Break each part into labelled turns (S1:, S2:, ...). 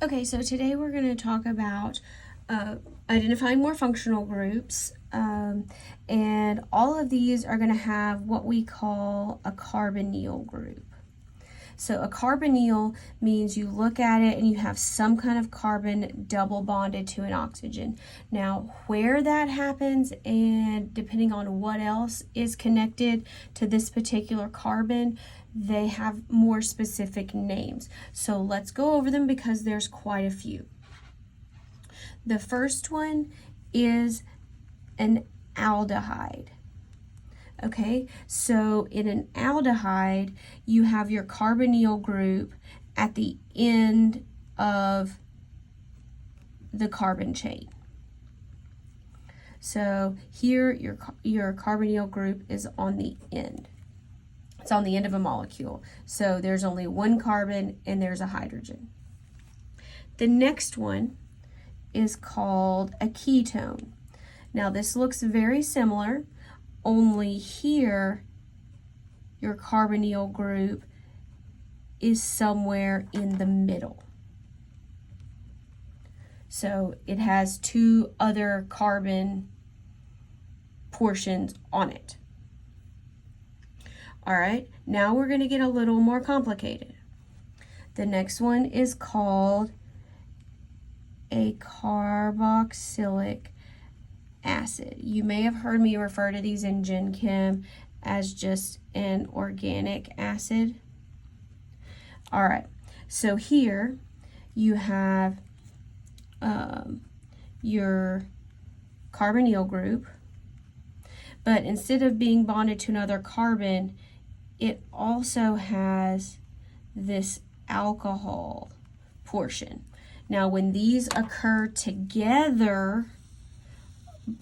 S1: Okay, so today we're going to talk about identifying more functional groups, and all of these are going to have what we call a carbonyl group. So a carbonyl means you look at it and you have some kind of carbon double bonded to an oxygen. Now, where that happens and depending on what else is connected to this particular carbon, they have more specific names. So let's go over them because there's quite a few. The first one is an aldehyde. Okay, so in an aldehyde, you have your carbonyl group at the end of the carbon chain. So here, your carbonyl group is on the end. It's on the end of a molecule. So there's only one carbon and there's a hydrogen. The next one is called a ketone. Now this looks very similar, only here your carbonyl group is somewhere in the middle. So it has two other carbon portions on it. All right, now we're going to get a little more complicated. The next one is called a carboxylic acid. You may have heard me refer to these in Gen Chem as just an organic acid. All right, so here you have your carbonyl group, but instead of being bonded to another carbon, it also has this alcohol portion. Now, when these occur together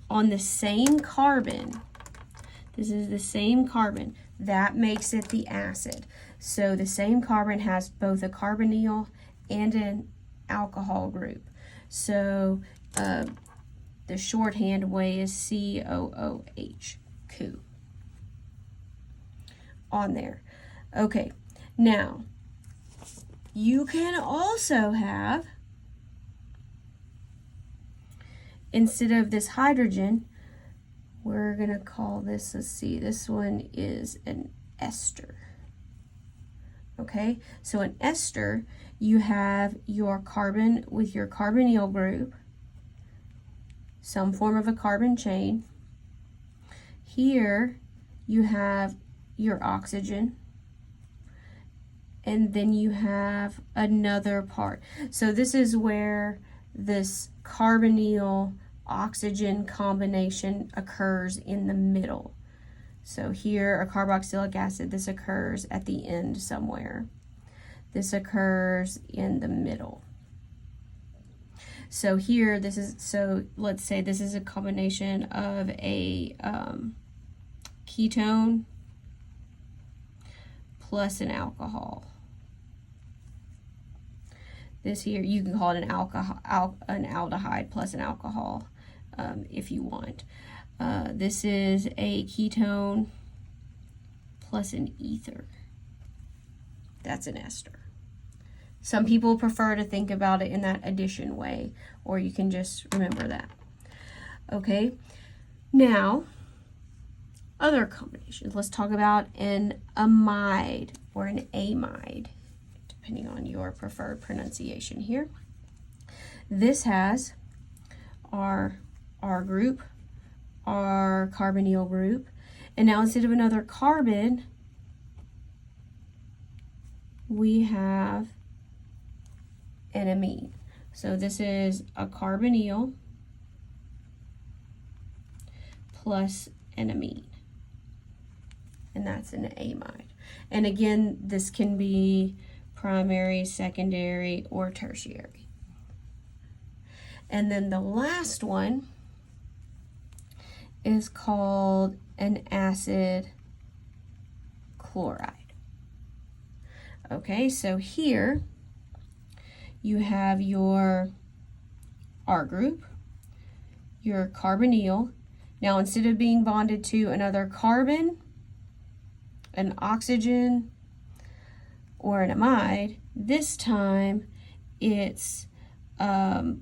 S1: on the same carbon, this is the same carbon, that makes it the acid. So the same carbon has both a carbonyl and an alcohol group. So the shorthand way is COOH, COO, on there. Okay, now you can also have, instead of this hydrogen, we're going to call this, let's see, this one is an ester. Okay, so an ester, you have your carbon with your carbonyl group, some form of a carbon chain. Here you have your oxygen, and then you have another part. So this is where this carbonyl oxygen combination occurs in the middle. So here, a carboxylic acid, this occurs at the end somewhere. This occurs in the middle. So here, this is, so let's say this is a combination of a ketone plus an alcohol. This here, you can call it an aldehyde plus an alcohol if you want. This is a ketone plus an ether. That's an ester. Some people prefer to think about it in that addition way, or you can just remember that. Okay, now other combinations. Let's talk about an amide or an amide, depending on your preferred pronunciation here. This has our group, our carbonyl group, and now instead of another carbon, we have an amine. So this is a carbonyl plus an amine, and that's an amide. And again, this can be primary, secondary, or tertiary. And then the last one is called an acid chloride. Okay, so here you have your R group, your carbonyl. Now instead of being bonded to another carbon, an oxygen, or an amide, this time it's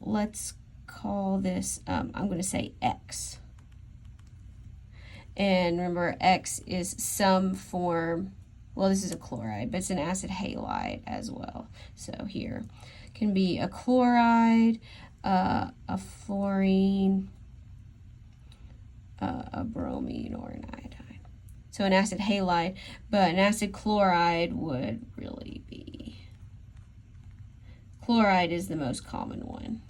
S1: let's call this, I'm going to say X. And remember, X is some form, well, this is a chloride, but it's an acid halide as well. So here can be a chloride, a fluorine, a bromine, or an iodine. So an acid halide, but an acid chloride would really be, chloride is the most common one.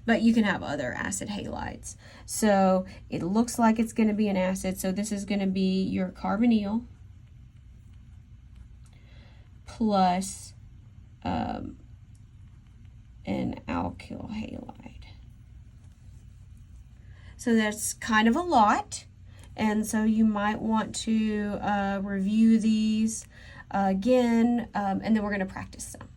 S1: But you can have other acid halides. So it looks like it's going to be an acid. So this is going to be your carbonyl plus an alkyl halide. So that's kind of a lot. And so you might want to review these again, and then we're going to practice some.